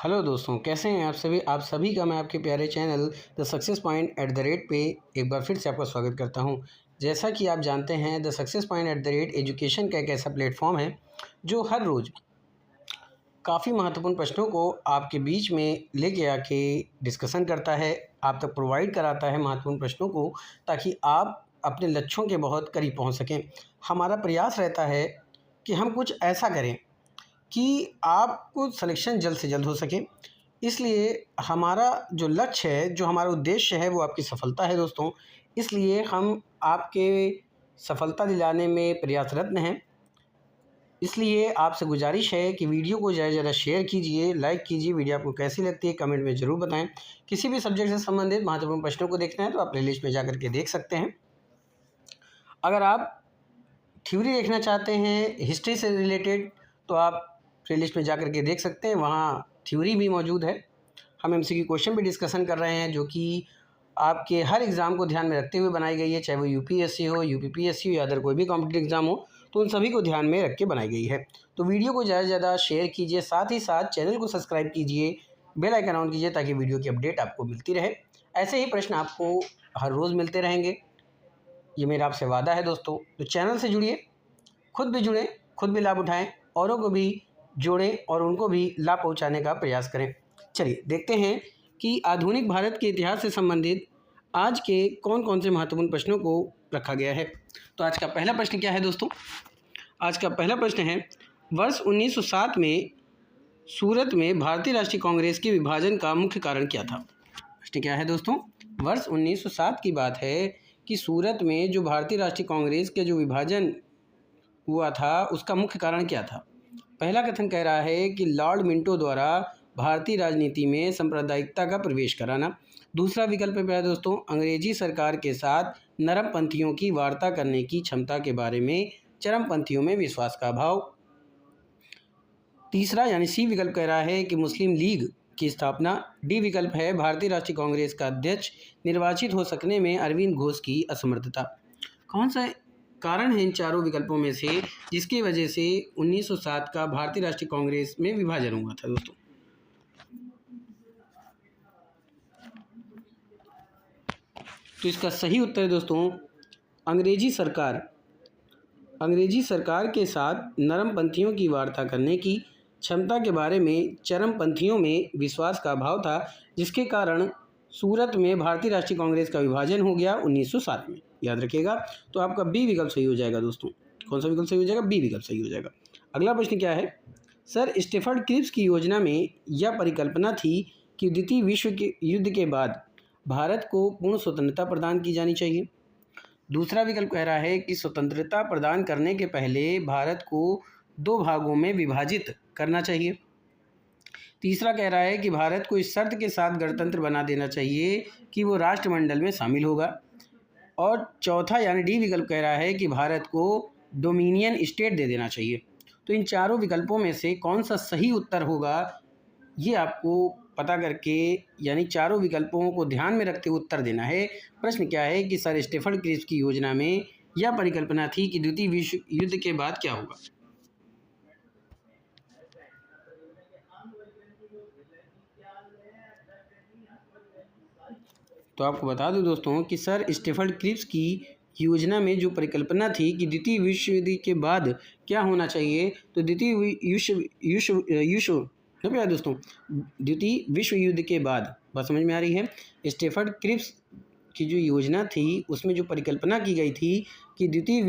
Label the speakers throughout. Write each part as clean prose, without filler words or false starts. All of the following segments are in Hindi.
Speaker 1: हेलो दोस्तों, कैसे हैं आप सभी का मैं आपके प्यारे channel the success point at the rate पे एक बार फिर से आपका स्वागत करता हूं। जैसा कि आप जानते हैं, the success point at the rate education का एक ऐसा प्लेटफॉर्म है जो हर रोज़ काफ़ी महत्वपूर्ण प्रश्नों को आपके बीच में लेके आके डिस्कशन करता है, आप तक प्रोवाइड कराता है महत्वपूर्ण प्रश्नों को, ताकि आप अपने लक्ष्यों के बहुत करीब पहुँच सकें। हमारा प्रयास रहता है कि हम कुछ ऐसा करें कि आपको सिलेक्शन जल्द से जल्द हो सके। इसलिए हमारा जो लक्ष्य है, जो हमारा उद्देश्य है, वो आपकी सफलता है दोस्तों। इसलिए हम आपके सफलता दिलाने में प्रयासरत हैं। इसलिए आपसे गुजारिश है कि वीडियो को ज़्यादा से ज़्यादा शेयर कीजिए, लाइक कीजिए। वीडियो आपको कैसी लगती है कमेंट में ज़रूर बताएं। किसी भी सब्जेक्ट से संबंधित महत्वपूर्ण प्रश्नों को देखना है तो आप प्लेलिस्ट में जाकर के देख सकते हैं। अगर आप थ्योरी देखना चाहते हैं हिस्ट्री से रिलेटेड तो आप प्लेलिस्ट में जाकर के देख सकते हैं, वहाँ थ्योरी भी मौजूद है। हम एमसीक्यू क्वेश्चन भी डिस्कशन कर रहे हैं, जो कि आपके हर एग्ज़ाम को ध्यान में रखते हुए बनाई गई है, चाहे वो यूपीएससी हो, यूपीपीएससी हो या अदर कोई भी कॉम्पिटिटिव एग्ज़ाम हो, तो उन सभी को ध्यान में रख के बनाई गई है। तो वीडियो को ज़्यादा से ज़्यादा शेयर कीजिए, साथ ही साथ चैनल को सब्सक्राइब कीजिए, बेल आइकन ऑन कीजिए, ताकि वीडियो की अपडेट आपको मिलती रहे। ऐसे ही प्रश्न आपको हर रोज़ मिलते रहेंगे, ये मेरा आपसे वादा है दोस्तों। तो चैनल से जुड़िए, खुद भी जुड़ें, खुद भी लाभ उठाएं, औरों को भी जोड़ें और उनको भी लाभ पहुंचाने का प्रयास करें। चलिए देखते हैं कि आधुनिक भारत के इतिहास से संबंधित आज के कौन कौन से महत्वपूर्ण प्रश्नों को रखा गया है। तो आज का पहला प्रश्न क्या है दोस्तों? आज का पहला प्रश्न है, वर्ष 1907 में सूरत में भारतीय राष्ट्रीय कांग्रेस के विभाजन का मुख्य कारण क्या था? प्रश्न क्या है दोस्तों? वर्ष 1907 की बात है कि सूरत में जो भारतीय राष्ट्रीय कांग्रेस के जो विभाजन हुआ था, उसका मुख्य कारण क्या था? पहला कथन कह रहा है कि लॉर्ड मिंटो द्वारा भारतीय राजनीति में सांप्रदायिकता का प्रवेश कराना। दूसरा विकल्प है दोस्तों, अंग्रेजी सरकार के साथ नरमपंथियों की वार्ता करने की क्षमता के बारे में चरमपंथियों में विश्वास का अभाव। तीसरा यानी सी विकल्प कह रहा है कि मुस्लिम लीग की स्थापना। डी विकल्प है भारतीय राष्ट्रीय कांग्रेस का अध्यक्ष निर्वाचित हो सकने में अरविंद घोष की असमर्थता। कौन सा कारण है इन चारों विकल्पों में से जिसकी वजह से 1907 का भारतीय राष्ट्रीय कांग्रेस में विभाजन हुआ था दोस्तों? तो इसका सही उत्तर है दोस्तों, अंग्रेजी सरकार के साथ नरमपंथियों की वार्ता करने की क्षमता के बारे में चरमपंथियों में विश्वास का अभाव था, जिसके कारण सूरत में भारतीय राष्ट्रीय कांग्रेस का विभाजन हो गया 1907 में। याद रखिएगा। तो आपका बी विकल्प सही हो जाएगा दोस्तों। कौन सा विकल्प सही हो जाएगा? बी विकल्प सही हो जाएगा। अगला प्रश्न क्या है? सर स्टेफर्ड क्रिप्स की योजना में यह परिकल्पना थी कि द्वितीय विश्व के युद्ध के बाद भारत को पूर्ण स्वतंत्रता प्रदान की जानी चाहिए। दूसरा विकल्प कह रहा है कि स्वतंत्रता प्रदान करने के पहले भारत को दो भागों में विभाजित करना चाहिए। तीसरा कह रहा है कि भारत को इस शर्त के साथ गणतंत्र बना देना चाहिए कि वो राष्ट्रमंडल में शामिल होगा। और चौथा यानी डी विकल्प कह रहा है कि भारत को डोमिनियन स्टेट दे देना चाहिए। तो इन चारों विकल्पों में से कौन सा सही उत्तर होगा, ये आपको पता करके यानी चारों विकल्पों को ध्यान में रखते हुए उत्तर देना है। प्रश्न क्या है कि सर स्टेफर्ड क्रिप्स की योजना में यह परिकल्पना थी कि द्वितीय विश्व युद्ध के बाद क्या होगा। तो आपको बता दूं दोस्तों कि सर स्टेफर्ड क्रिप्स की योजना में जो परिकल्पना थी कि द्वितीय विश्व युद्ध के बाद क्या होना चाहिए, तो द्वितीय विश्व युद्ध के बाद, बात समझ में आ रही है? स्टेफर्ड क्रिप्स की जो योजना थी उसमें जो परिकल्पना की गई थी कि द्वितीय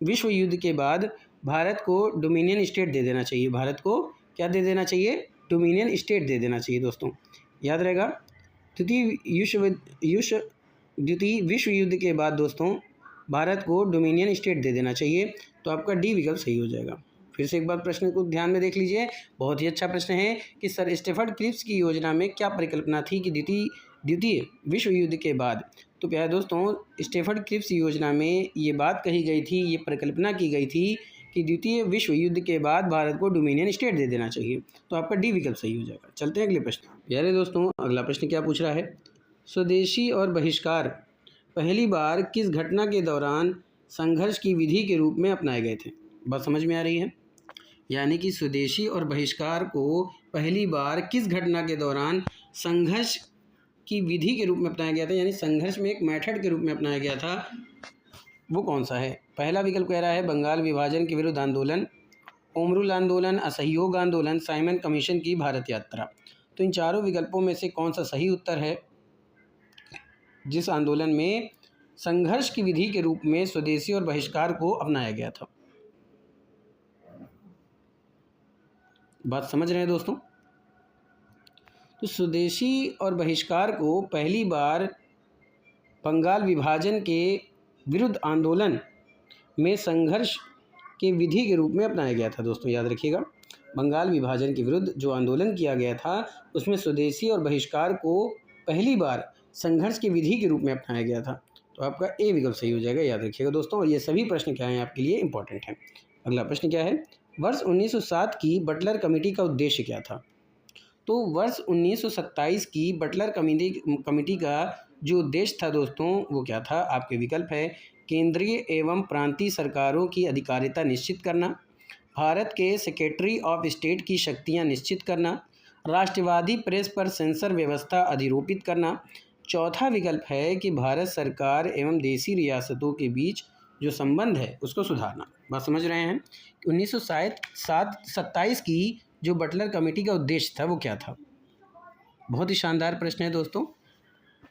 Speaker 1: विश्व युद्ध के बाद भारत को डोमिनियन स्टेट दे देना चाहिए। भारत को क्या दे देना चाहिए? डोमिनियन स्टेट दे देना चाहिए दोस्तों। याद रहेगा। द्वितीय विश्व युद्ध के बाद दोस्तों भारत को डोमिनियन स्टेट दे देना चाहिए। तो आपका डी विकल्प सही हो जाएगा। फिर से एक बार प्रश्न को ध्यान में देख लीजिए, बहुत ही अच्छा प्रश्न है कि सर स्टेफर्ड क्रिप्स की योजना में क्या परिकल्पना थी कि द्वितीय विश्व युद्ध के बाद। तो प्यारे दोस्तों, स्टेफर्ड क्रिप्स योजना में ये बात कही गई थी, ये परिकल्पना की गई थी कि द्वितीय विश्व युद्ध के बाद भारत को डोमिनियन स्टेट दे देना चाहिए। तो आपका डी विकल्प सही हो जाएगा। चलते हैं अगले प्रश्न। प्यारे दोस्तों, अगला प्रश्न क्या पूछ रहा है? स्वदेशी और बहिष्कार पहली बार किस घटना के दौरान संघर्ष की विधि के रूप में अपनाए गए थे? बात समझ में आ रही है? यानी कि स्वदेशी और बहिष्कार को पहली बार किस घटना के दौरान संघर्ष की विधि के रूप में अपनाया गया था, यानी संघर्ष में एक मेथड के रूप में अपनाया गया था, वो कौन सा है? पहला विकल्प कह रहा है बंगाल विभाजन के विरुद्ध आंदोलन, ओमरूल आंदोलन, असहयोग आंदोलन, साइमन कमीशन की भारत यात्रा। तो इन चारों विकल्पों में से कौन सा सही उत्तर है? जिस आंदोलन में संघर्ष की विधि के रूप में स्वदेशी और बहिष्कार को अपनाया गया था। बात समझ रहे हैं दोस्तों? तो स्वदेशी और बहिष्कार को पहली बार बंगाल विभाजन के विरुद्ध आंदोलन में संघर्ष के विधि के रूप में अपनाया गया था। दोस्तों याद रखिएगा, बंगाल विभाजन के विरुद्ध जो आंदोलन किया गया था उसमें स्वदेशी और बहिष्कार को पहली बार संघर्ष की विधि के रूप में अपनाया गया था। तो आपका ए विकल्प सही हो जाएगा, याद रखिएगा दोस्तों। और ये सभी प्रश्न क्या हैं आपके लिए इंपॉर्टेंट हैं। अगला प्रश्न क्या है? वर्ष 1907 की बटलर कमेटी का उद्देश्य क्या था? तो वर्ष 1927 की बटलर कमेटी का जो उद्देश्य था दोस्तों वो क्या था? आपके विकल्प है केंद्रीय एवं प्रांतीय सरकारों की अधिकारिता निश्चित करना, भारत के सेक्रेटरी ऑफ स्टेट की शक्तियां निश्चित करना, राष्ट्रवादी प्रेस पर सेंसर व्यवस्था अधिरोपित करना, चौथा विकल्प है कि भारत सरकार एवं देशी रियासतों के बीच जो संबंध है उसको सुधारना। बात समझ रहे हैं? 1927 की जो बटलर कमेटी का उद्देश्य था वो क्या था? बहुत ही शानदार प्रश्न है दोस्तों।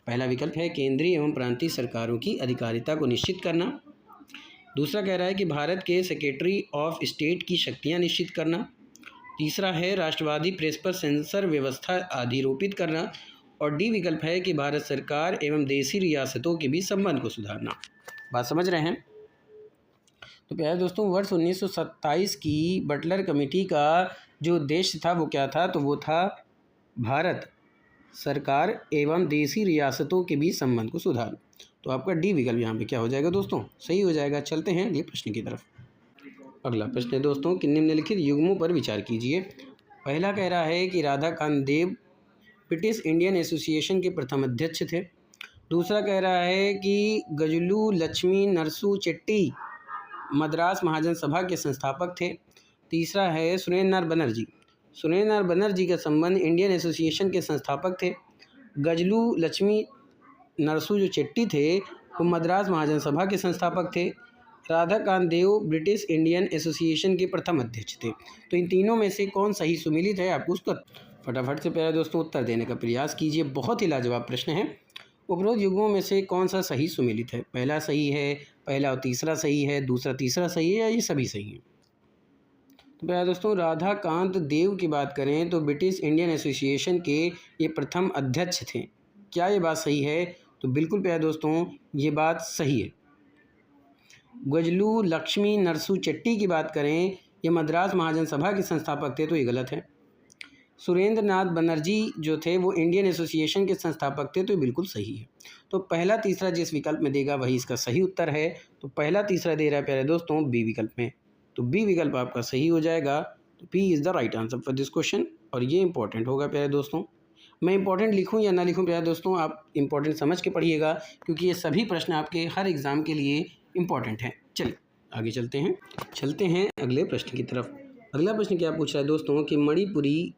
Speaker 1: पहला विकल्प है केंद्रीय एवं प्रांतीय सरकारों की अधिकारिता को निश्चित करना। दूसरा कह रहा है कि भारत के सेक्रेटरी ऑफ स्टेट की शक्तियां निश्चित करना। तीसरा है राष्ट्रवादी प्रेस पर सेंसर व्यवस्था अधिरोपित करना। और डी विकल्प है कि भारत सरकार एवं देशी रियासतों के बीच संबंध को सुधारना। बात समझ रहे हैं? तो प्यारे दोस्तों, वर्ष 1927 की बटलर कमेटी का जो उद्देश्य था वो क्या था? तो वो था भारत सरकार एवं देशी रियासतों के बीच संबंध को सुधारना। तो आपका डी विकल्प यहाँ पे क्या हो जाएगा दोस्तों? सही हो जाएगा। चलते हैं अगले प्रश्न की तरफ। अगला प्रश्न है दोस्तों कि निम्नलिखित युग्मों पर विचार कीजिए। पहला कह रहा है कि राधाकांत देव ब्रिटिश इंडियन एसोसिएशन के प्रथम अध्यक्ष थे। दूसरा कह रहा है कि गजलू लक्ष्मी नरसू चेट्टी मद्रास महाजन सभा के संस्थापक थे। तीसरा है सुरेंद्रनाथ बनर्जी। सुरेंद्रनाथ बनर्जी का संबंध इंडियन एसोसिएशन के संस्थापक थे। गजलू लक्ष्मी नरसू जो चेट्टी थे वो मद्रास महाजन सभा के संस्थापक थे। राधाकांत देव ब्रिटिश इंडियन एसोसिएशन के प्रथम अध्यक्ष थे। तो इन तीनों में से कौन सही सुमेलित है? आपको उसका फटाफट से प्यारे दोस्तों उत्तर देने का प्रयास कीजिए। बहुत ही लाजवाब प्रश्न है। उपरोक्त युग्मों में से कौन सा सही सुमेलित है? पहला सही है, पहला और तीसरा सही है, दूसरा तीसरा सही है, या ये सभी सही हैं? तो प्यारे दोस्तों, राधाकांत देव की बात करें तो ब्रिटिश इंडियन एसोसिएशन के ये प्रथम अध्यक्ष थे। क्या ये बात सही है? तो बिल्कुल प्यारे दोस्तों ये बात सही है। गजलू लक्ष्मी नरसू चेट्टी की बात करें, ये मद्रास महाजन सभा के संस्थापक थे, तो ये गलत है। सुरेंद्रनाथ बनर्जी जो थे वो इंडियन एसोसिएशन के संस्थापक थे, तो ये बिल्कुल सही है। तो पहला तीसरा जिस विकल्प में देगा वही इसका सही उत्तर है। तो पहला तीसरा दे रहा है प्यारे दोस्तों बी विकल्प में, तो बी विकल्प आपका सही हो जाएगा। तो P is the right answer for this question. और ये इंपॉर्टेंट होगा प्यारे दोस्तों। मैं इंपॉर्टेंट लिखूँ या ना लिखूँ प्यारे दोस्तों, आप इंपॉर्टेंट समझ के पढ़िएगा, क्योंकि ये सभी प्रश्न आपके हर एग्ज़ाम के लिए इंपॉर्टेंट हैं। चलिए आगे चलते हैं अगले प्रश्न की तरफ। अगला प्रश्न क्या पूछ रहा है दोस्तों कि मणिपुरी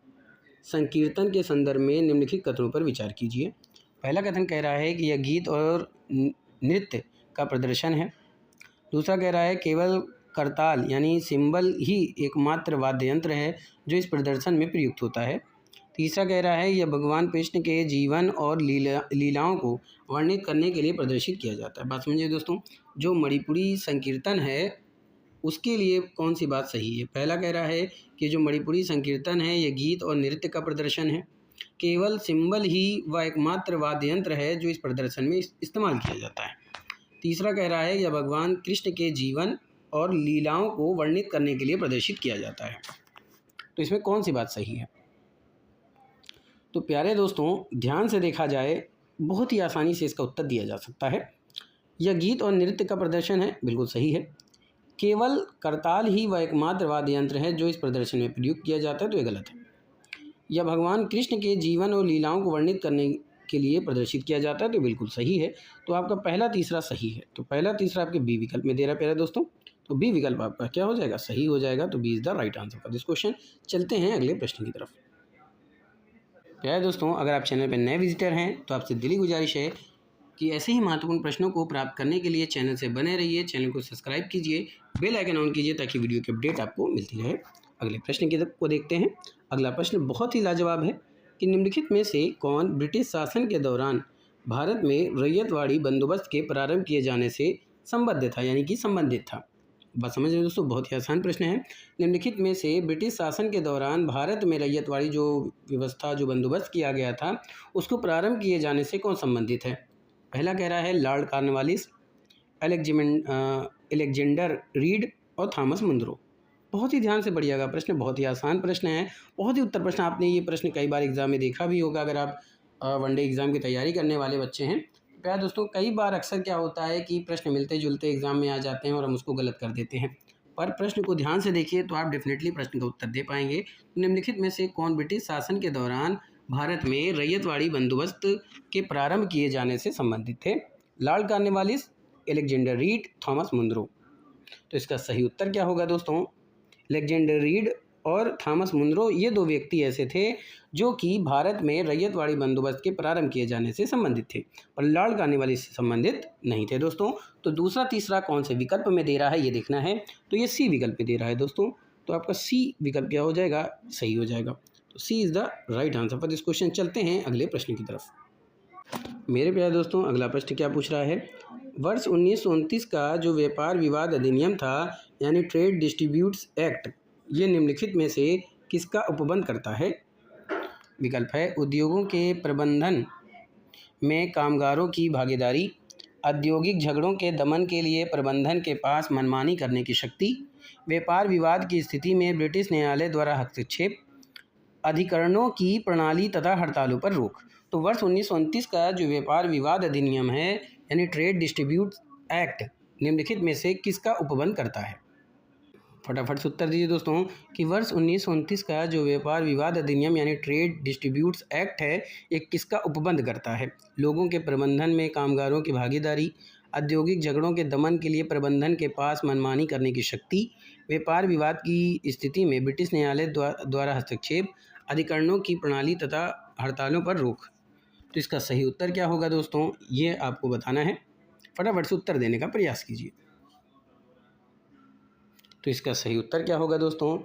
Speaker 1: संकीर्तन के संदर्भ में निम्नलिखित कथनों पर विचार कीजिए। पहला कथन कह रहा है कि यह गीत और नृत्य का प्रदर्शन है। दूसरा कह रहा है केवल करताल यानी सिंबल ही एकमात्र वाद्य यंत्र है जो इस प्रदर्शन में प्रयुक्त होता है। तीसरा कह रहा है यह भगवान कृष्ण के जीवन और लीलाओं को वर्णित करने के लिए प्रदर्शित किया जाता है। बात समझिए दोस्तों, जो मणिपुरी संकीर्तन है उसके लिए कौन सी बात सही है? पहला कह रहा है कि जो मणिपुरी संकीर्तन है ये गीत और नृत्य का प्रदर्शन है, केवल सिंबल ही वह एकमात्र वाद्य यंत्र है जो इस प्रदर्शन में इस्तेमाल किया जाता है। तीसरा कह रहा है यह भगवान कृष्ण के जीवन और लीलाओं को वर्णित करने के लिए प्रदर्शित किया जाता है। तो इसमें कौन सी बात सही है? तो प्यारे दोस्तों, ध्यान से देखा जाए बहुत ही आसानी से इसका उत्तर दिया जा सकता है। यह गीत और नृत्य का प्रदर्शन है, बिल्कुल सही है। केवल करताल ही वह एकमात्र वाद्य यंत्र है जो इस प्रदर्शन में प्रयुक्त किया जाता है, तो ये गलत है। यह भगवान कृष्ण के जीवन और लीलाओं को वर्णित करने के लिए प्रदर्शित किया जाता है, तो बिल्कुल सही है। तो आपका पहला तीसरा सही है। तो पहला तीसरा आपके बी विकल्प में दे रहा है प्यारे दोस्तों, तो बी विकल्प आपका क्या हो जाएगा? सही हो जाएगा। तो B is the right answer for this question. चलते हैं अगले प्रश्न की तरफ। प्यारे दोस्तों, अगर आप चैनल पर नए विजिटर हैं तो आपसे दिली गुजारिश है कि ऐसे ही महत्वपूर्ण प्रश्नों को प्राप्त करने के लिए चैनल से बने रहिए। चैनल को सब्सक्राइब कीजिए, बेल आइकन ऑन कीजिए ताकि वीडियो की अपडेट आपको मिलती रहे। अगले प्रश्न को देखते हैं। अगला प्रश्न बहुत ही लाजवाब है कि निम्नलिखित में से कौन ब्रिटिश शासन के दौरान भारत में रैयतवाड़ी बंदोबस्त के प्रारंभ किए जाने से संबद्ध था, यानी कि संबंधित था। बात समझ रहे हैं दोस्तों, बहुत ही आसान प्रश्न है। निम्नलिखित में से ब्रिटिश शासन के दौरान भारत में रैयतवाड़ी जो व्यवस्था, जो बंदोबस्त किया गया था, उसको प्रारंभ किए जाने से कौन संबंधित है। पहला कह रहा है लॉर्ड कॉर्नवालिस, अलेक्जेंडर रीड और थॉमस मुनरो। बहुत ही ध्यान से पढ़िएगा, प्रश्न बहुत ही आसान प्रश्न है, बहुत ही उत्तर प्रश्न। आपने ये प्रश्न कई बार एग्जाम में देखा भी होगा अगर आप वनडे एग्ज़ाम की तैयारी करने वाले बच्चे हैं। प्यारे दोस्तों, कई बार अक्सर क्या होता है कि प्रश्न मिलते जुलते एग्जाम में आ जाते हैं और हम उसको गलत कर देते हैं, पर प्रश्न को ध्यान से देखिए तो आप डेफिनेटली प्रश्न का उत्तर दे पाएंगे। निम्नलिखित में से कौन ब्रिटिश शासन के दौरान भारत में रैयतवाड़ी बंदोबस्त के प्रारंभ किए जाने से संबंधित थे। Lord Cornwallis, Alexander Reid, Thomas Munro. तो इसका सही उत्तर क्या होगा दोस्तों, अलेक्जेंडर रीड और थॉमस मुनरो, ये दो व्यक्ति ऐसे थे जो कि भारत में रैयतवाड़ी बंदोबस्त के प्रारंभ किए जाने से संबंधित थे, पर लॉर्ड कॉर्नवालिस से संबंधित नहीं थे दोस्तों। तो दूसरा तीसरा कौन से विकल्प में दे रहा है ये देखना है। तो ये सी विकल्प में दे रहा है दोस्तों, तो आपका सी विकल्प क्या हो जाएगा, सही हो जाएगा। तो C is the right answer for this question. चलते हैं अगले प्रश्न की तरफ। मेरे प्यारे दोस्तों, अगला प्रश्न क्या पूछ रहा है। वर्ष 1929 का जो व्यापार विवाद अधिनियम था, यानी ट्रेड डिस्ट्रीब्यूट्स एक्ट, ये निम्नलिखित में से किसका उपबंध करता है। विकल्प है उद्योगों के प्रबंधन में कामगारों की भागीदारी, औद्योगिक झगड़ों के दमन के लिए प्रबंधन के पास मनमानी करने की शक्ति, व्यापार विवाद की स्थिति में ब्रिटिश न्यायालय द्वारा हस्तक्षेप, अधिकरणों की प्रणाली तथा हड़तालों पर रोक। तो वर्ष 1929 का जो व्यापार विवाद अधिनियम है, यानी ट्रेड डिस्ट्रीब्यूट एक्ट, निम्नलिखित में से किसका उपबंध करता है। फटाफट से उत्तर दीजिए दोस्तों कि वर्ष 1929 का जो व्यापार विवाद अधिनियम यानी ट्रेड डिस्ट्रीब्यूट्स एक्ट है, ये किसका उपबंध करता है। लोगों के प्रबंधन में कामगारों की भागीदारी, औद्योगिक झगड़ों के दमन के लिए प्रबंधन के पास मनमानी करने की शक्ति, व्यापार विवाद की स्थिति में ब्रिटिश न्यायालय द्वारा हस्तक्षेप, अधिकरणों की प्रणाली तथा हड़तालों पर रोक। तो इसका सही उत्तर क्या होगा दोस्तों, ये आपको बताना है। फटाफट से उत्तर देने का प्रयास कीजिए। तो इसका सही उत्तर क्या होगा दोस्तों,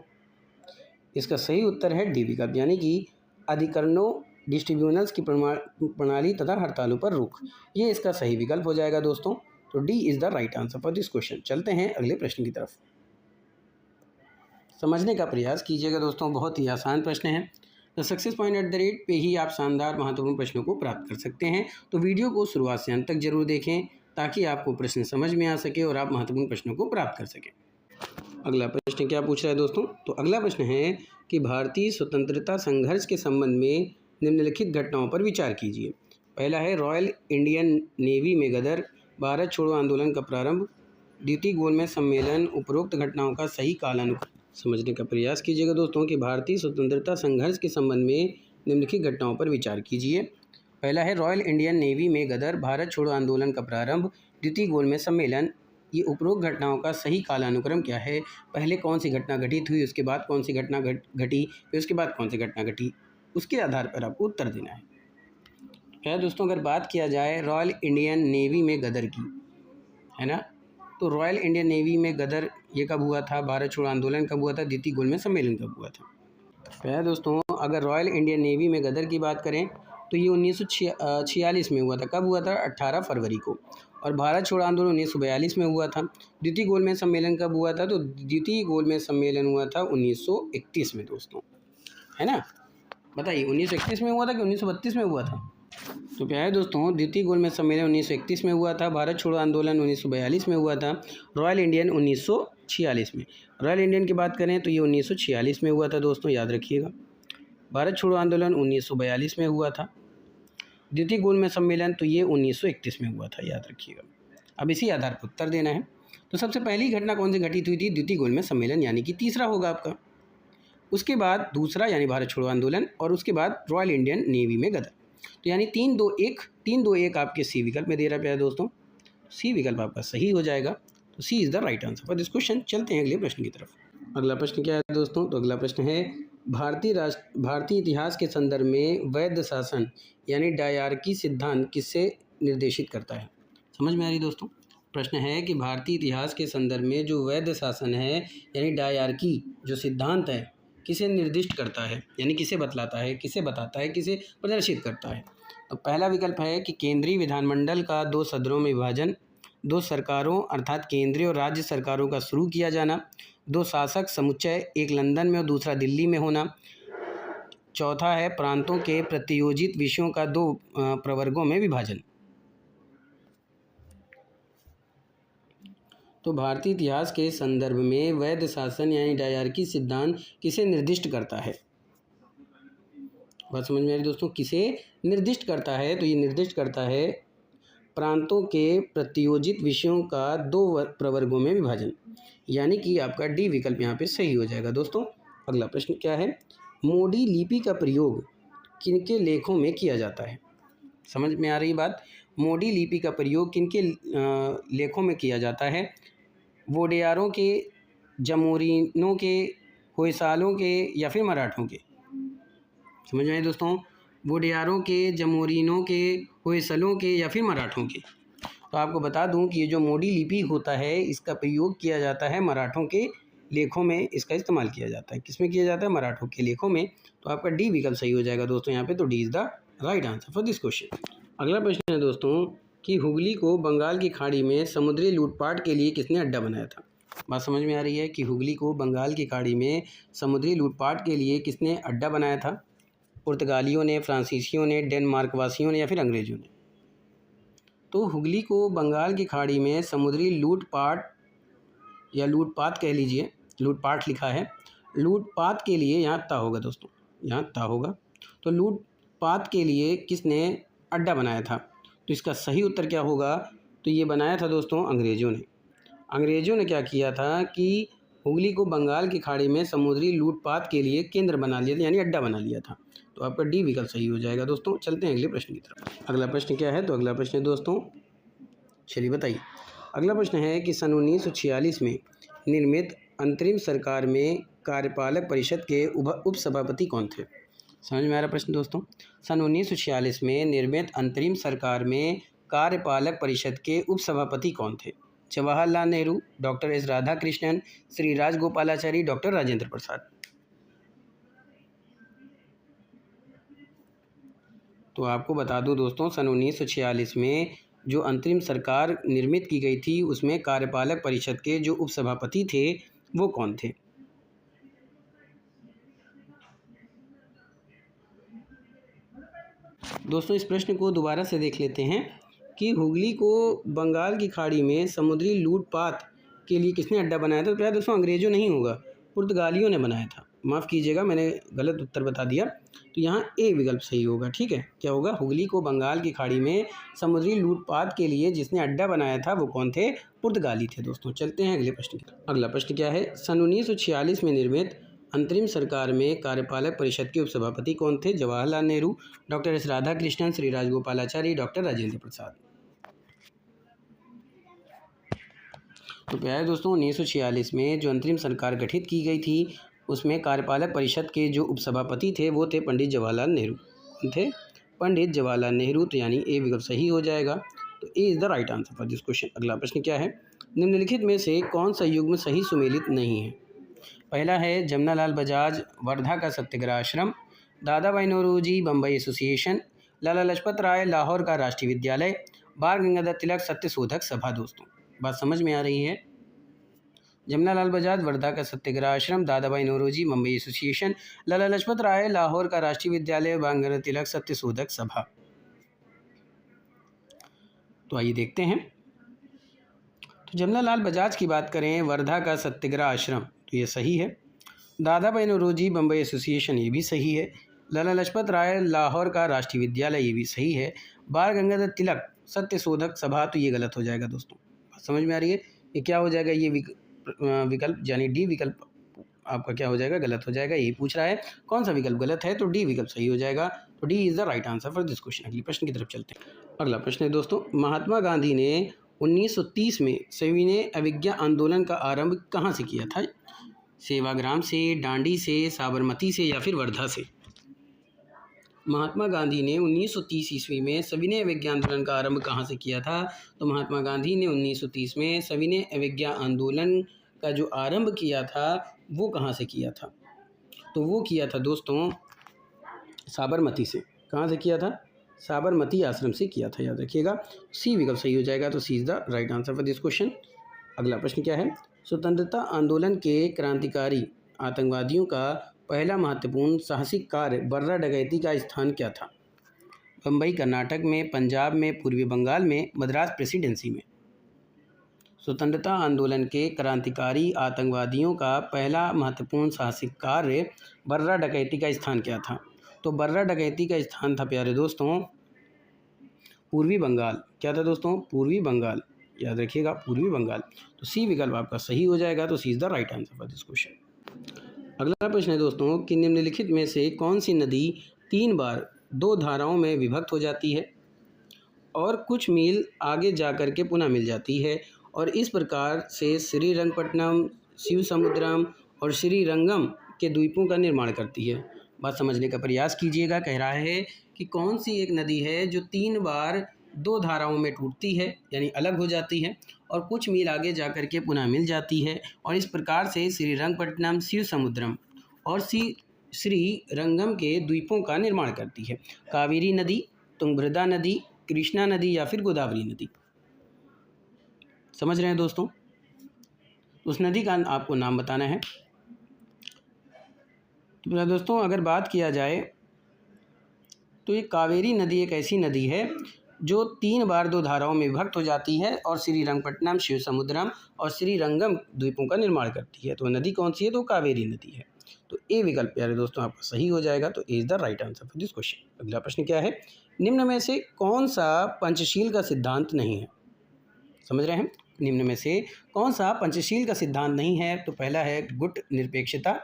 Speaker 1: इसका सही उत्तर है डी विकल्प, यानी कि अधिकरणों, डिस्ट्रीब्यूनल्स की प्रणाली तथा हड़तालों पर रोक, ये इसका सही विकल्प हो जाएगा दोस्तों। तो D is the right answer for this question. चलते हैं अगले प्रश्न की तरफ, समझने का प्रयास कीजिएगा दोस्तों, बहुत ही आसान प्रश्न है। The success point at the rate पे ही आप शानदार महत्वपूर्ण प्रश्नों को प्राप्त कर सकते हैं। तो वीडियो को शुरुआत से अंत तक जरूर देखें ताकि आपको प्रश्न समझ में आ सके और आप महत्वपूर्ण प्रश्नों को प्राप्त कर सकें। अगला प्रश्न क्या पूछ रहा है दोस्तों, तो अगला प्रश्न है कि भारतीय स्वतंत्रता संघर्ष के संबंध में निम्नलिखित घटनाओं पर विचार कीजिए। पहला है रॉयल इंडियन नेवी में गदर, भारत छोड़ो आंदोलन का प्रारंभ, द्वितीय गोलमेज सम्मेलन। उपरोक्त घटनाओं का सही कालानुक्रम समझने का प्रयास कीजिएगा दोस्तों कि भारतीय स्वतंत्रता संघर्ष के संबंध में निम्नलिखित घटनाओं पर विचार कीजिए। पहला है रॉयल इंडियन नेवी में गदर, भारत छोड़ो आंदोलन का प्रारंभ, द्वितीय गोलमेज सम्मेलन। ये उपरोक्त घटनाओं का सही कालानुक्रम क्या है। पहले कौन सी घटना घटित हुई, उसके बाद कौन सी घटना घटी, फिर उसके बाद कौन सी घटना घटी, उसके आधार पर आपको उत्तर देना है। क्या दोस्तों, अगर बात किया जाए रॉयल इंडियन नेवी में गदर की, है ना, तो रॉयल इंडियन नेवी में गदर ये कब हुआ था, भारत छोड़ो आंदोलन कब हुआ था, द्वितीय गोलमेज सम्मेलन कब हुआ था। क्या दोस्तों, अगर रॉयल इंडियन नेवी में गदर की बात करें तो ये 1946 में हुआ था। कब हुआ था, 18 फरवरी को। और भारत छोड़ो आंदोलन 1942 में हुआ था। द्वितीय गोलमेज सम्मेलन कब हुआ था, तो द्वितीय गोलमेज सम्मेलन हुआ था 1931 में दोस्तों, है ना। बताइए 1931 में हुआ था कि 1932 में हुआ था। तो प्यारे दोस्तों, द्वितीय गोलमेज सम्मेलन 1931 में हुआ था, भारत छोड़ो आंदोलन 1942 में हुआ था, रॉयल इंडियन 1946 में। रॉयल इंडियन की बात करें तो ये 1946 में हुआ था दोस्तों, याद रखिएगा। भारत छोड़ो आंदोलन 1942 में हुआ था। द्वितीय गोलमेज सम्मेलन तो ये 1931 में हुआ था, याद रखिएगा। अब इसी आधार पर उत्तर देना है। तो सबसे पहली घटना कौन सी घटित हुई थी, द्वितीय गोलमेज सम्मेलन, यानी कि तीसरा होगा आपका। उसके बाद दूसरा यानी भारत छोड़ो आंदोलन, और उसके बाद रॉयल इंडियन नेवी में गदर। तो यानी 3-2-1 आपके सी विकल्प में दे रहा है प्यारे दोस्तों, सी विकल्प आपका सही हो जाएगा। तो C is the right answer for this question. चलते हैं अगले प्रश्न की तरफ। अगला प्रश्न क्या है दोस्तों, तो अगला प्रश्न है भारतीय इतिहास के संदर्भ में वैध शासन यानी डायरकी सिद्धांत किससे निर्देशित करता है? समझ में आ रही दोस्तों? प्रश्न है कि भारतीय इतिहास के संदर्भ में जो वैध शासन है यानी डायरकी जो सिद्धांत है किसे निर्दिष्ट करता है, यानी किसे बतलाता है, किसे बताता है, किसे प्रदर्शित करता है? तो पहला विकल्प है कि केंद्रीय विधानमंडल का 2 सदनों में विभाजन, 2 सरकारों अर्थात केंद्रीय और राज्य सरकारों का शुरू किया जाना, 2 शासक समुच्चय, एक लंदन में और दूसरा दिल्ली में होना। चौथा है प्रांतों के प्रतियोजित विषयों का 2 प्रवर्गों में विभाजन। तो भारतीय इतिहास के संदर्भ में वैध शासन यानी डायरकी सिद्धांत किसे निर्दिष्ट करता है? बात समझ में आ रही दोस्तों? किसे निर्दिष्ट करता है? तो ये निर्दिष्ट करता है प्रांतों के प्रतियोजित विषयों का 2 प्रवर्गों में विभाजन, यानी कि आपका डी विकल्प यहाँ पे सही हो जाएगा दोस्तों। अगला प्रश्न क्या है? मोडी लिपि का प्रयोग किनके लेखों में किया जाता है? समझ में आ रही बात? मोडी लिपि का प्रयोग किनके लेखों में किया जाता है? वोडेयारों के, जमोरिनों के, होयसालों के या फिर मराठों के? समझ में आए दोस्तों? वोडेयारों के, जमोरिनों के, होयसलों के या फिर मराठों के? तो आपको बता दूं कि ये जो मोडी लिपि होता है इसका प्रयोग किया जाता है मराठों के लेखों में, इसका इस्तेमाल किया जाता है। किस में किया जाता है? मराठों के लेखों में। तो आपका डी विकल्प सही हो जाएगा दोस्तों यहाँ पे। तो D is the right answer for this question. अगला प्रश्न है दोस्तों कि हुगली को बंगाल की खाड़ी में समुद्री लूटपाट के लिए किसने अड्डा बनाया था? बात समझ में आ रही है कि हुगली को बंगाल की खाड़ी में समुद्री लूटपाट के लिए किसने अड्डा बनाया था? पुर्तगालियों ने, फ्रांसीसियों ने, डेनमार्क वासियों ने या फिर अंग्रेजों ने? तो हुगली को बंगाल की खाड़ी में समुद्री लूटपाट या लूटपाट कह लीजिए, लूटपाट लिखा है, लूटपाट के लिए यहाँ ता होगा दोस्तों, यहाँ ता होगा। तो लूटपाट के लिए किसने अड्डा बनाया था? तो इसका सही उत्तर क्या होगा? तो ये बनाया था दोस्तों अंग्रेज़ों ने। अंग्रेज़ों ने क्या किया था कि हुगली को बंगाल की खाड़ी में समुद्री लूटपाट के लिए केंद्र बना लिया था, यानी अड्डा बना लिया था। तो आपका डी विकल्प सही हो जाएगा दोस्तों। चलते हैं अगले प्रश्न की तरफ। अगला प्रश्न क्या है? तो अगला प्रश्न है दोस्तों, चलिए बताइए। अगला प्रश्न है कि सन 1946 में निर्मित अंतरिम सरकार में कार्यपालक परिषद के उपसभापति कौन थे? समझ में आ रहा प्रश्न दोस्तों? सन 1946 में निर्मित अंतरिम सरकार में कार्यपालक परिषद के उपसभापति कौन थे? Jawaharlal Nehru, doctor S Radhakrishnan, Shri Rajagopalachari, doctor Rajendra Prasad? तो आपको बता दूं दोस्तों, सन 1946 में जो अंतरिम सरकार निर्मित की गई थी उसमें कार्यपालक परिषद के जो उपसभापति थे वो कौन थे? दोस्तों इस प्रश्न को दोबारा से देख लेते हैं कि हुगली को बंगाल की खाड़ी में समुद्री लूटपाट के लिए किसने अड्डा बनाया था? तो क्या दोस्तों अंग्रेज़ों नहीं होगा, पुर्तगालियों ने बनाया था। माफ़ कीजिएगा, मैंने गलत उत्तर बता दिया। तो यहाँ ए विकल्प सही होगा। ठीक है, क्या होगा? हुगली को बंगाल की खाड़ी में समुद्री लूटपाट के लिए जिसने अड्डा बनाया था वो कौन थे? पुर्तगाली थे दोस्तों। चलते हैं अगले प्रश्न की। अगला प्रश्न क्या है? सन 1946 में निर्मित अंतरिम सरकार में कार्यपालक परिषद के उपसभापति कौन थे? Jawaharlal Nehru, doctor S Radhakrishnan, Shri Rajagopalachari, doctor Rajendra Prasad? तो प्यारे दोस्तों 1946 में जो अंतरिम सरकार गठित की गई थी उसमें कार्यपालक परिषद के जो उपसभापति थे वो थे पंडित जवाहरलाल नेहरू। कौन थे? पंडित जवाहरलाल नेहरू। तो यानी ए विकल्प सही हो जाएगा। तो A is the right answer for this question. अगला प्रश्न क्या है? निम्नलिखित में से कौन सा युग्म सही सुमेलित नहीं है? पहला है जमनालाल बजाज वर्धा का सत्याग्रह आश्रम, दादा भाई नौरोजी बम्बई एसोसिएशन, लाला लाजपत राय लाहौर का राष्ट्रीय विद्यालय, बाल गंगाधर तिलक सत्यशोधक सभा। दोस्तों बात समझ में आ रही है? जमनालाल बजाज वर्धा का सत्याग्रह आश्रम, दादा भाई नौरोजी बम्बई एसोसिएशन, लाला लाजपत राय लाहौर का राष्ट्रीय विद्यालय, बाल गंगाधर तिलक सत्यशोधक सभा। तो आइए देखते हैं। तो जमनालाल बजाज की बात करें, वर्धा का सत्याग्रह आश्रम, तो ये सही है। दादा भाई नौरोजी बम्बई एसोसिएशन, ये भी सही है। लाला लाजपत राय लाहौर का राष्ट्रीय विद्यालय, ये भी सही है। बाल गंगाधर तिलक सत्यशोधक सभा, तो ये गलत हो जाएगा दोस्तों। समझ में आ रही है? ये क्या हो जाएगा? ये विकल्प यानी डी विकल्प आपका क्या हो जाएगा? गलत हो जाएगा। यही पूछ रहा है कौन सा विकल्प गलत है, तो डी विकल्प सही हो जाएगा। तो D is the right answer for this question. अगले प्रश्न की तरफ चलते हैं। अगला प्रश्न है दोस्तों, महात्मा गांधी ने 1930 में सविनय अवज्ञा आंदोलन का आरंभ कहाँ से किया था? सेवाग्राम से, डांडी से, साबरमती से या फिर वर्धा से? महात्मा गांधी ने 1930 ईस्वी में सविनय अवज्ञा आंदोलन का आरंभ कहाँ से किया था? तो महात्मा गांधी ने 1930 में सविनय अवज्ञा आंदोलन का जो आरंभ किया था वो कहाँ से किया था? तो वो किया था दोस्तों साबरमती से। कहाँ से किया था? साबरमती आश्रम से किया था, याद रखिएगा। सी विकल्प सही हो जाएगा, तो C is the right answer for this question. अगला प्रश्न क्या है? स्वतंत्रता आंदोलन के क्रांतिकारी आतंकवादियों का पहला महत्वपूर्ण साहसिक कार्य बर्रा डकैती का स्थान क्या था? बम्बई कर्नाटक में, पंजाब में, पूर्वी बंगाल में, मद्रास प्रेसिडेंसी में? स्वतंत्रता आंदोलन के क्रांतिकारी आतंकवादियों का पहला महत्वपूर्ण साहसिक कार्य बर्रा डकैती का स्थान क्या था? तो बर्रा डकैती का स्थान था प्यारे दोस्तों पूर्वी बंगाल। क्या था दोस्तों? पूर्वी बंगाल, याद रखिएगा, पूर्वी बंगाल। तो सी विकल्प आपका सही हो जाएगा, तो C is the right answer for this question. अगला प्रश्न है दोस्तों कि निम्नलिखित में से कौन सी नदी 3 बार 2 धाराओं में विभक्त हो जाती है और कुछ मील आगे जाकर के पुनः मिल जाती है और इस प्रकार से श्रीरंगपट्टनम, शिव समुद्रम और श्रीरंगम के द्वीपों का निर्माण करती है? बात समझने का प्रयास कीजिएगा। कह रहा है कि कौन सी एक नदी है जो 3 बार 2 धाराओं में टूटती है यानी अलग हो जाती है और कुछ मील आगे जाकर के पुनः मिल जाती है और इस प्रकार से श्रीरंगपट्टनम, शिव समुद्रम और श्रीरंगम के द्वीपों का निर्माण करती है? कावेरी नदी, तुंगभद्रा नदी, कृष्णा नदी या फिर गोदावरी नदी? समझ रहे हैं दोस्तों? उस नदी का आपको नाम बताना है। तो दोस्तों अगर बात किया जाए तो ये कावेरी नदी एक ऐसी नदी है जो 3 बार 2 धाराओं में विभक्त हो जाती है और श्रीरंगपट्टनम, शिव समुद्रम और श्रीरंगम द्वीपों का निर्माण करती है। तो नदी कौन सी है? तो कावेरी नदी है। तो ए विकल्प प्यारे दोस्तों आपका सही हो जाएगा, तो A is the right answer for this question. अगला प्रश्न क्या है? निम्न में से कौन सा पंचशील का सिद्धांत नहीं है? समझ रहे हैं? निम्न में से कौन सा पंचशील का सिद्धांत नहीं है? तो पहला है गुट निरपेक्षता,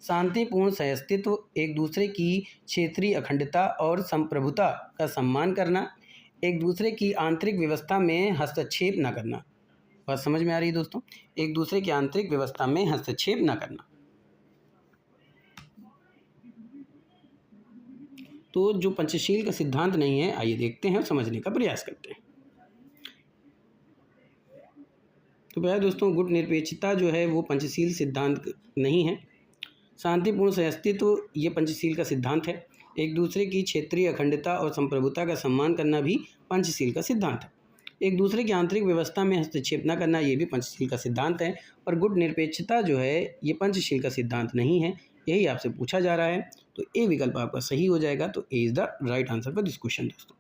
Speaker 1: शांतिपूर्ण सहअस्तित्व, एक दूसरे की क्षेत्रीय अखंडता और संप्रभुता का सम्मान करना, एक दूसरे की आंतरिक व्यवस्था में हस्तक्षेप न करना। बात समझ में आ रही है दोस्तों? एक दूसरे की आंतरिक व्यवस्था में हस्तक्षेप न करना। तो जो पंचशील का सिद्धांत नहीं है, आइए देखते हैं और समझने का प्रयास करते हैं। तो भैया दोस्तों गुट निरपेक्षता जो है वो पंचशील सिद्धांत नहीं है। शांतिपूर्ण सहअस्तित्व ये पंचशील का सिद्धांत है। एक दूसरे की क्षेत्रीय अखंडता और संप्रभुता का सम्मान करना भी पंचशील का सिद्धांत है। एक दूसरे की आंतरिक व्यवस्था में हस्तक्षेप न करना ये भी पंचशील का सिद्धांत है। और गुट निरपेक्षता जो है ये पंचशील का सिद्धांत नहीं है, यही आपसे पूछा जा रहा है। तो ए विकल्प आपका सही हो जाएगा, तो A is the right answer for this question. दोस्तों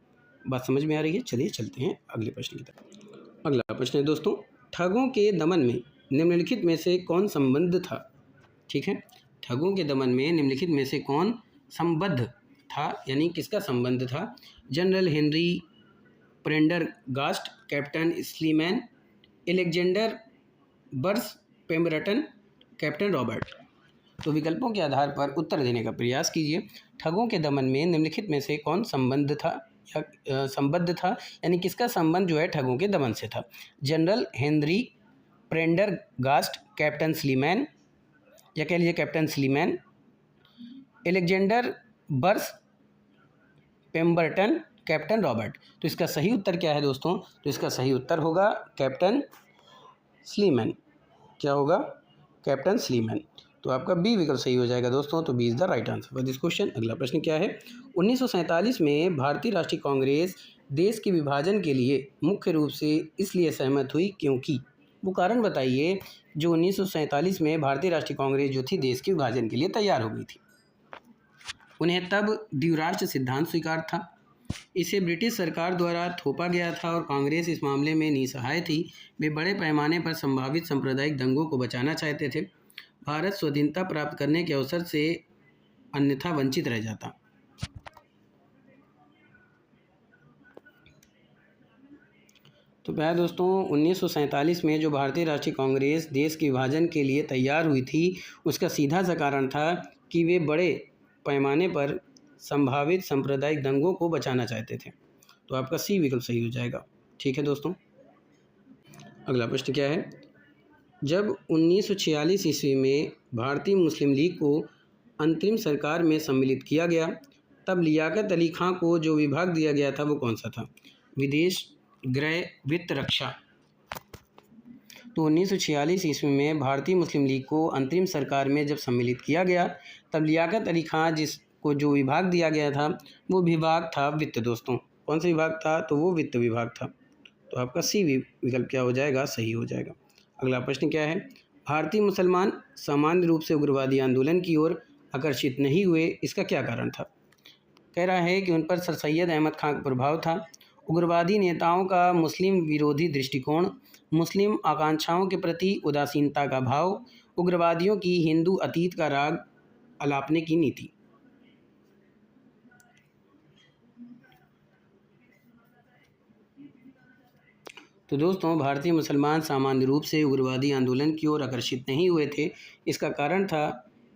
Speaker 1: बात समझ में आ रही है? चलिए चलते हैं अगले प्रश्न की तरफ। अगला प्रश्न है दोस्तों, ठगों के दमन में निम्नलिखित में से कौन संबद्ध था? ठीक है, ठगों के दमन में निम्नलिखित में से कौन संबद्ध था यानी किसका संबंध था? General Henry Prendergast, captain Sleeman, Alexander Burns Pemberton, captain Robert? तो विकल्पों के आधार पर उत्तर देने का प्रयास कीजिए। ठगों के दमन में निम्नलिखित में से कौन संबद्ध था या संबद्ध था यानी किसका संबंध जो है ठगों के दमन से था? General Henry Prendergast, captain Sleeman या कह लीजिए captain Sleeman, Alexander Burns Pemberton, captain Robert? तो इसका सही उत्तर क्या है दोस्तों? तो इसका सही उत्तर होगा कैप्टन स्लीमैन। क्या होगा? Captain Sleeman. तो आपका बी विकल्प सही हो जाएगा दोस्तों, तो B is the right answer for this question. अगला प्रश्न क्या है? 1947 में भारतीय राष्ट्रीय कांग्रेस देश के विभाजन के लिए मुख्य रूप से इसलिए सहमत हुई क्योंकि? वो कारण बताइए जो 1947 में भारतीय राष्ट्रीय कांग्रेस जो थी देश के विभाजन के लिए तैयार हो गई थी। उन्हें तब द्विराष्ट्र सिद्धांत स्वीकार था, इसे ब्रिटिश सरकार द्वारा थोपा गया था और कांग्रेस इस मामले में निसहाय थी। वे बड़े पैमाने पर संभावित सांप्रदायिक दंगों को बचाना चाहते थे। भारत स्वाधीनता प्राप्त करने के अवसर से अन्यथा वंचित रह जाता। तो प्यारे दोस्तों 1947 में जो भारतीय राष्ट्रीय कांग्रेस देश के विभाजन के लिए तैयार हुई थी उसका सीधा सा कारण था कि वे बड़े पैमाने पर संभावित सांप्रदायिक दंगों को बचाना चाहते थे। तो आपका सी विकल्प सही हो जाएगा। ठीक है दोस्तों, अगला प्रश्न क्या है? जब 1946 ईस्वी में भारतीय मुस्लिम लीग को अंतरिम सरकार में सम्मिलित किया गया, तब लियाकत अली खां को जो विभाग दिया गया था वो कौन सा था? विदेश, गृह, वित्त, रक्षा। तो 1946 ईस्वी में भारतीय मुस्लिम लीग को अंतरिम सरकार में जब सम्मिलित किया गया, तब लियाकत अली खां जिसको जो विभाग दिया गया था वो विभाग था वित्त। दोस्तों कौन सा विभाग था? तो वो वित्त विभाग था। तो आपका सी विकल्प क्या हो जाएगा? सही हो जाएगा। अगला प्रश्न क्या है? भारतीय मुसलमान सामान्य रूप से उग्रवादी आंदोलन की ओर आकर्षित नहीं हुए, इसका क्या कारण था? कह रहा है कि उन पर सर सैयद अहमद खां का प्रभाव था, उग्रवादी नेताओं का मुस्लिम विरोधी दृष्टिकोण, मुस्लिम आकांक्षाओं के प्रति उदासीनता का भाव, उग्रवादियों की हिंदू अतीत का राग अलापने की नीति। तो दोस्तों भारतीय मुसलमान सामान्य रूप से उग्रवादी आंदोलन की ओर आकर्षित नहीं हुए थे। इसका कारण था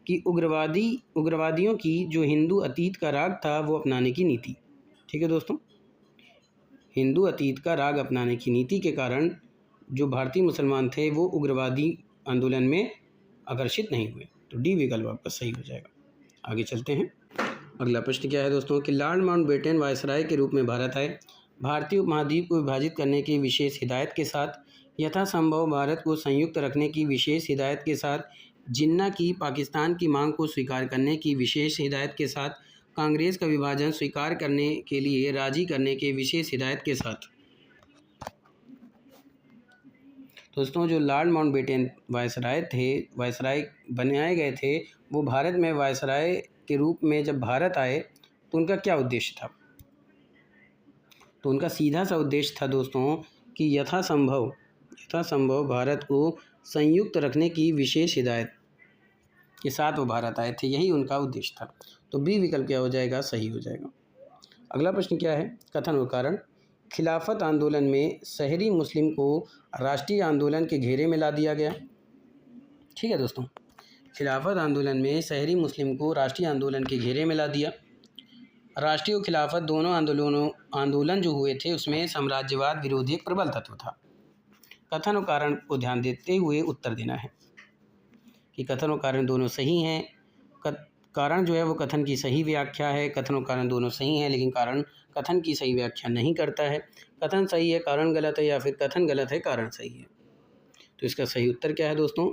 Speaker 1: कि उग्रवादियों की जो हिंदू अतीत का राग था वो अपनाने की नीति। ठीक है दोस्तों, हिंदू अतीत का राग अपनाने की नीति के कारण जो भारतीय मुसलमान थे वो उग्रवादी आंदोलन में आकर्षित नहीं हुए। तो डी विकल्प आपका सही हो जाएगा। आगे चलते हैं। अगला प्रश्न क्या है दोस्तों कि लॉर्ड माउंटबेटन वायसराय के रूप में भारत आए, भारतीय उपमहाद्वीप को विभाजित करने की विशेष हिदायत के साथ, यथासंभव भारत को संयुक्त रखने की विशेष हिदायत के साथ, जिन्ना की पाकिस्तान की मांग को स्वीकार करने की विशेष हिदायत के साथ, कांग्रेस का विभाजन स्वीकार करने के लिए राजी करने के विशेष हिदायत के साथ। दोस्तों जो लॉर्ड माउंटबेटन वायसराय बनाए गए थे, वो भारत में वायसराय के रूप में जब भारत आए तो उनका क्या उद्देश्य था? तो उनका सीधा सा उद्देश्य था दोस्तों कि यथासंभव भारत को संयुक्त रखने की विशेष हिदायत के साथ वो भारत आए थे, यही उनका उद्देश्य था। तो बी विकल्प क्या हो जाएगा? सही हो जाएगा। अगला प्रश्न क्या है? कथन और कारण। खिलाफत आंदोलन में शहरी मुस्लिम को राष्ट्रीय आंदोलन के घेरे में ला दिया गया। ठीक है दोस्तों, खिलाफत आंदोलन में शहरी मुस्लिम को राष्ट्रीय आंदोलन के घेरे में ला दिया। राष्ट्रीय और खिलाफत दोनों आंदोलन जो हुए थे उसमें साम्राज्यवाद विरोधी एक प्रबल तत्व था। कथन और कारण को ध्यान देते हुए उत्तर देना है कि कथन और कारण दोनों सही हैं। कारण जो है वो कथन की सही व्याख्या है, कथन और कारण दोनों सही हैं, लेकिन कारण कथन की सही व्याख्या नहीं करता है। कथन सही है, कारण गलत है, या फिर कथन गलत है, कारण सही है। तो इसका सही उत्तर क्या है दोस्तों?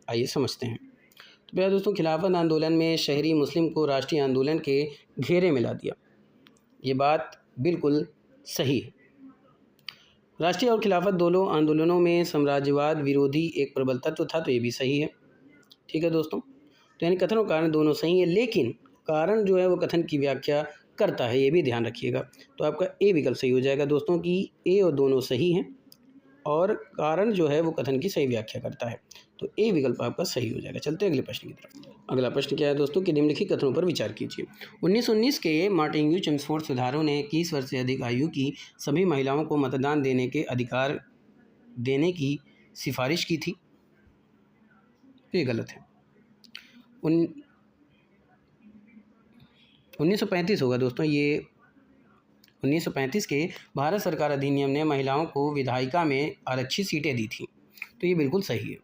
Speaker 1: आइए समझते हैं। तो भैया दोस्तों, खिलाफत आंदोलन में शहरी मुस्लिम को राष्ट्रीय आंदोलन के घेरे में ला दिया, ये बात बिल्कुल सही है। राष्ट्रीय और खिलाफत दोनों आंदोलनों में साम्राज्यवाद विरोधी एक प्रबल तत्व था, तो ये भी सही है। ठीक है दोस्तों, तो यानी कथन और कारण दोनों सही है, लेकिन कारण जो है वो कथन की व्याख्या करता है, ये भी ध्यान रखिएगा। तो आपका ए विकल्प सही हो जाएगा दोस्तों कि ए और दोनों सही हैं और कारण जो है वो कथन की सही व्याख्या करता है। तो ए विकल्प आपका सही हो जाएगा। चलते हैं अगले प्रश्न की तरफ। अगला प्रश्न क्या है दोस्तों कि निम्नलिखित कथनों पर विचार कीजिए। 1919 के मार्टिन चेम्सफोर्ड सुधारों ने 21 वर्ष से अधिक आयु की सभी महिलाओं को मतदान देने के अधिकार देने की सिफारिश की थी। ये गलत है। 1935 होगा दोस्तों, ये 1935 के भारत सरकार अधिनियम ने महिलाओं को विधायिका में आरक्षित सीटें दी थी। तो ये बिल्कुल सही है,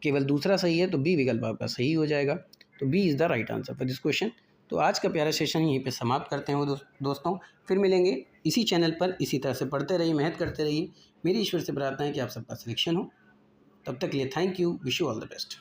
Speaker 1: केवल दूसरा सही है, तो बी विकल्प आपका सही हो जाएगा। तो B is the right answer for this question. तो आज का प्यारा सेशन यहीं पे समाप्त करते हैं दोस्तों। फिर मिलेंगे इसी चैनल पर, इसी तरह से पढ़ते रहिए, मेहनत करते रहिए। मेरी ईश्वर से प्रार्थना है कि आप सबका सिलेक्शन हो। तब तक के लिए thank you, wish you all the best.